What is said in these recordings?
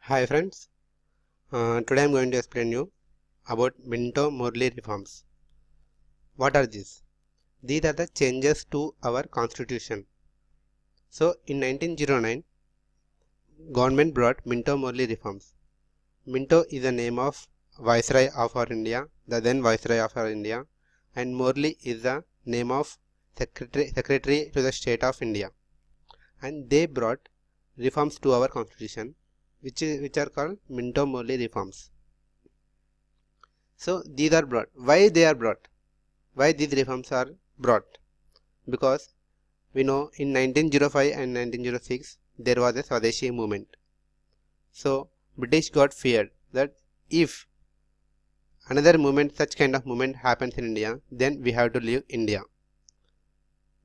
Hi friends, today I am going to explain you about Minto Morley reforms. What are these? These are the changes to our constitution. So in 1909, government brought Minto Morley reforms. Minto is the name of Viceroy of our India, the then Viceroy of our India, and Morley is the name of Secretary to the State of India. And they brought reforms to our constitution, which are called Minto Morley reforms. So these are brought. Why they are brought? Why these reforms are brought? Because we know in 1905 and 1906 there was a Swadeshi movement. So British got feared that if another movement, such kind of movement happens in India, then we have to leave India.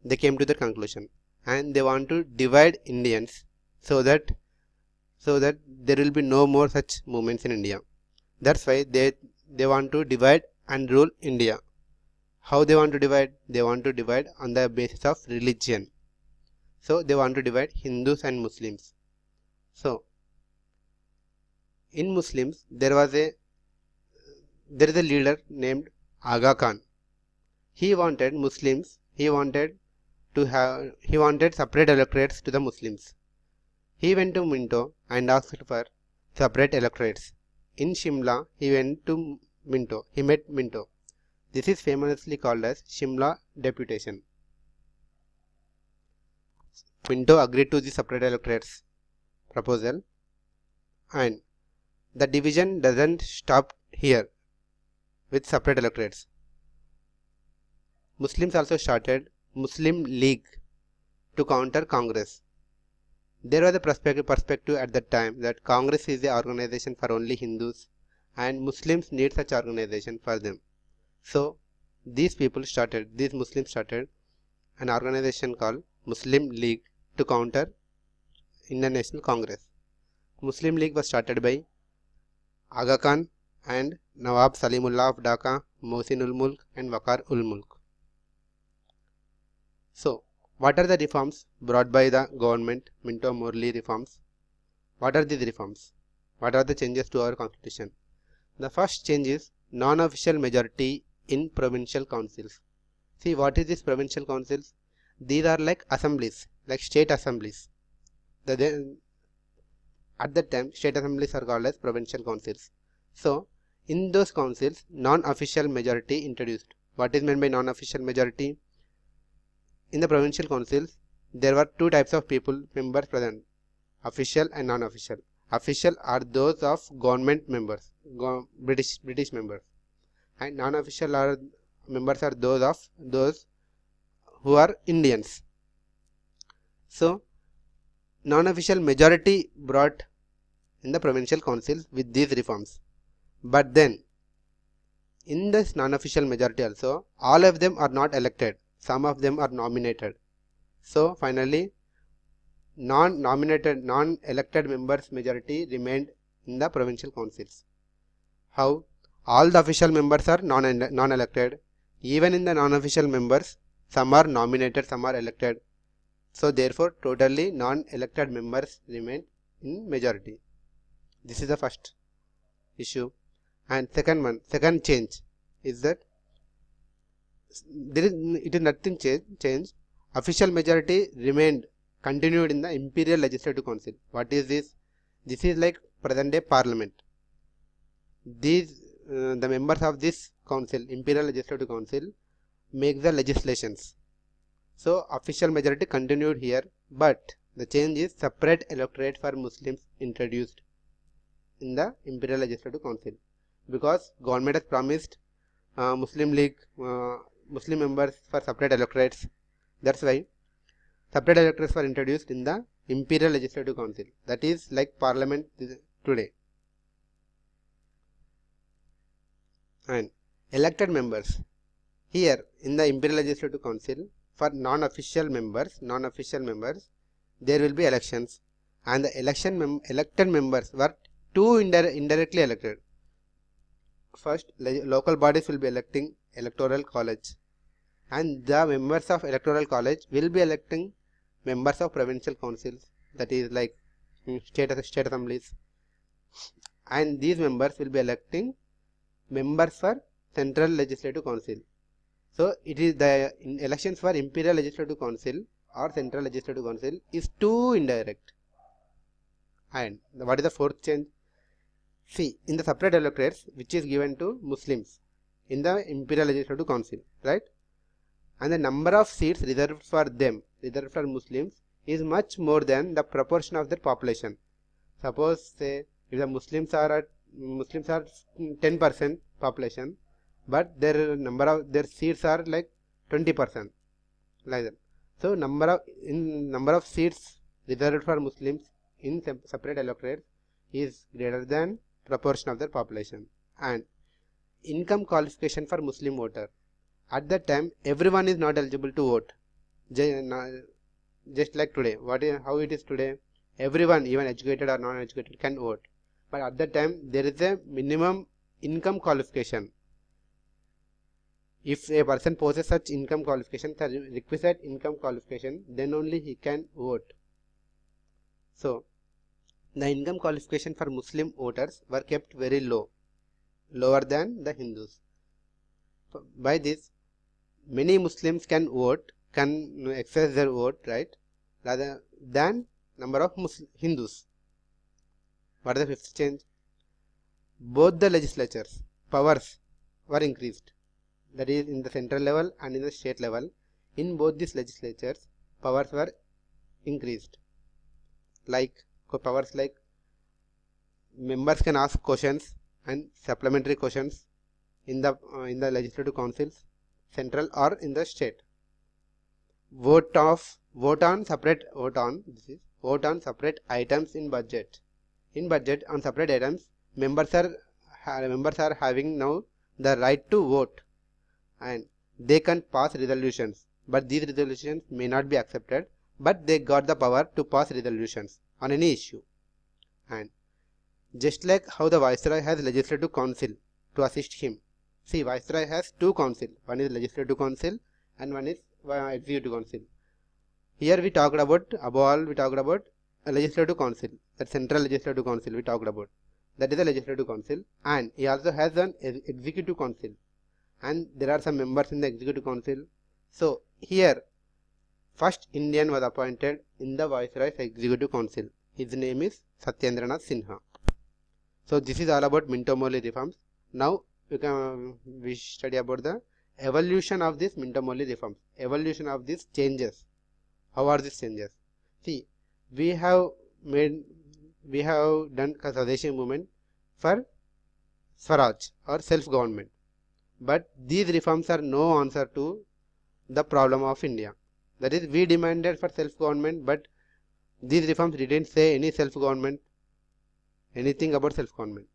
They came to the conclusion and they want to divide Indians so that there will be no more such movements in India. That's why they want to divide and rule India. How they want to divide? They want to divide on the basis of religion. So they want to divide Hindus and Muslims. So in Muslims there is a leader named Aga Khan. He wanted Muslims. He wanted separate electorates to the Muslims. He went to Minto and asked for separate electorates. In Shimla he went to Minto. He met Minto. This is famously called as Shimla Deputation. Minto agreed to the separate electorates proposal, and the division doesn't stop here with separate electorates. Muslims also started Muslim League to counter Congress. There was a perspective at that time that Congress is the organization for only Hindus and Muslims need such organization for them. So these Muslims started an organization called Muslim League to counter Indian National Congress. Muslim League was started by Aga Khan and Nawab Salimullah of Dhaka, Mohsin ul Mulk and Waqar ul Mulk. So what are the reforms brought by the government, Minto Morley reforms? What are these reforms? What are the changes to our constitution? The first change is non-official majority in provincial councils. See, what is this provincial councils? These are like assemblies, like state assemblies. At that time, state assemblies are called as provincial councils. So in those councils, non-official majority introduced. What is meant by non-official majority? In the provincial councils, there were two types of members present: official and non-official. Official are those of government members, British members, and non-official members are those who are Indians. So non-official majority brought in the provincial councils with these reforms. But then in this non-official majority also, all of them are not elected. Some of them are nominated. So finally non-elected members majority remained in the provincial councils. How? All the official members are non-elected. Even in the non-official members, some are nominated, some are elected. So therefore totally non-elected members remain in majority. This is the first issue. And second change is that it is nothing changed. Official majority continued in the Imperial Legislative Council. What is this? This is like present day parliament. The members of this council, Imperial Legislative Council, make the legislations. So official majority continued here, but the change is separate electorate for Muslims introduced in the Imperial Legislative Council, because government has promised Muslim League, Muslim members for separate electorates. That's why separate electorates were introduced in the Imperial Legislative Council. That is like parliament today. And elected members, here in the Imperial Legislative Council, for non-official members, there will be elections, and the elected members were two indirectly elected. First, local bodies will be electing electoral college, and the members of electoral college will be electing members of provincial councils, that is like state assemblies. and these members will be electing members for Central Legislative Council. So it is the elections for Imperial Legislative Council or Central Legislative Council is too indirect. And what is the fourth change? See, in the separate electorates which is given to Muslims in the Imperial Legislative Council, right? And the number of seats reserved for them, reserved for Muslims, is much more than the proportion of their population. Suppose say if the Muslims are 10% population, but their number of their seats are like 20%, like that. So number of seats reserved for Muslims in separate electorates is greater than proportion of their population. And income qualification for Muslim voter. At that time, everyone is not eligible to vote. Just like today, how it is today, everyone, even educated or non-educated, can vote. But at that time, there is a minimum income qualification. If a person possesses such income qualification, the requisite income qualification, then only he can vote. So, the income qualification for Muslim voters were kept very low, lower than the Hindus. By this, many Muslims can vote, can exercise their vote, right, rather than number of Hindus. What is the fifth change? Both the legislatures powers were increased. That is, in the central level and in the state level, in both these legislatures, powers were increased. Like powers like members can ask questions and supplementary questions in the legislative councils, central or in the state. Vote on separate items in budget. In budget on separate items, members are having now the right to vote, and they can pass resolutions, but these resolutions may not be accepted, but they got the power to pass resolutions on any issue. And just like how the Viceroy has legislative council to assist him. See, Viceroy has two councils. One is legislative council and one is executive council. Here we talked about, above all, we talked about a legislative council. That central legislative council we talked about. That is the legislative council. And he also has an executive council. And there are some members in the executive council. So here, first Indian was appointed in the Viceroy's executive council. His name is Satyendranath Sinha. So this is all about Minto Morley reforms. Now we study about the evolution of this Minto Morley reforms. Evolution of these changes. How are these changes? See, we have done Swadeshi movement for Swaraj or self-government. But these reforms are no answer to the problem of India. That is, we demanded for self-government, but these reforms didn't say any self-government, anything about self-government.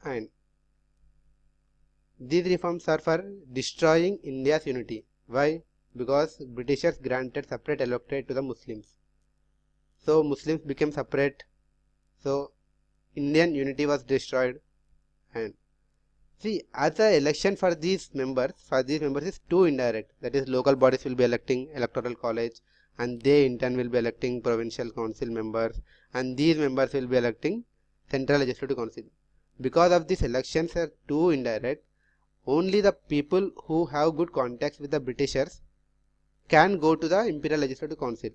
And these reforms are for destroying India's unity. Why? Because Britishers granted separate electorate to the Muslims. So Muslims became separate. So Indian unity was destroyed. And see, as the election for these members is too indirect. That is, local bodies will be electing electoral college, and they in turn will be electing provincial council members, and these members will be electing central legislative council. Because of these elections are too indirect, only the people who have good contacts with the Britishers can go to the Imperial Legislative Council.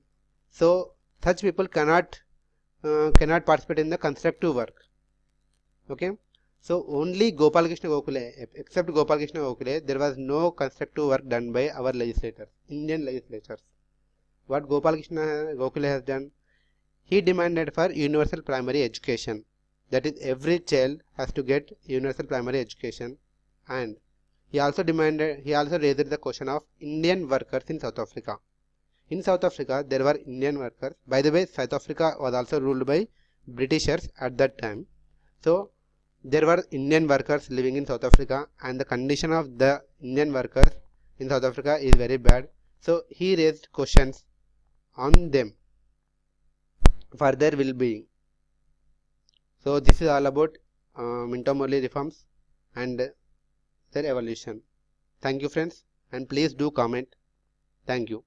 So such people cannot participate in the constructive work. Okay. So only Gopal Krishna Gokhale, except Gopal Krishna Gokhale, there was no constructive work done by our legislators, Indian legislators. What Gopal Krishna Gokhale has done? He demanded for universal primary education. That is, every child has to get universal primary education. And he also raised the question of Indian workers in South Africa. In South Africa, there were Indian workers. By the way, South Africa was also ruled by Britishers at that time. So there were Indian workers living in South Africa, and the condition of the Indian workers in South Africa is very bad. So he raised questions on them for their well-being. So this is all about Minto Morley reforms and their evolution. Thank you friends, and please do comment. Thank you.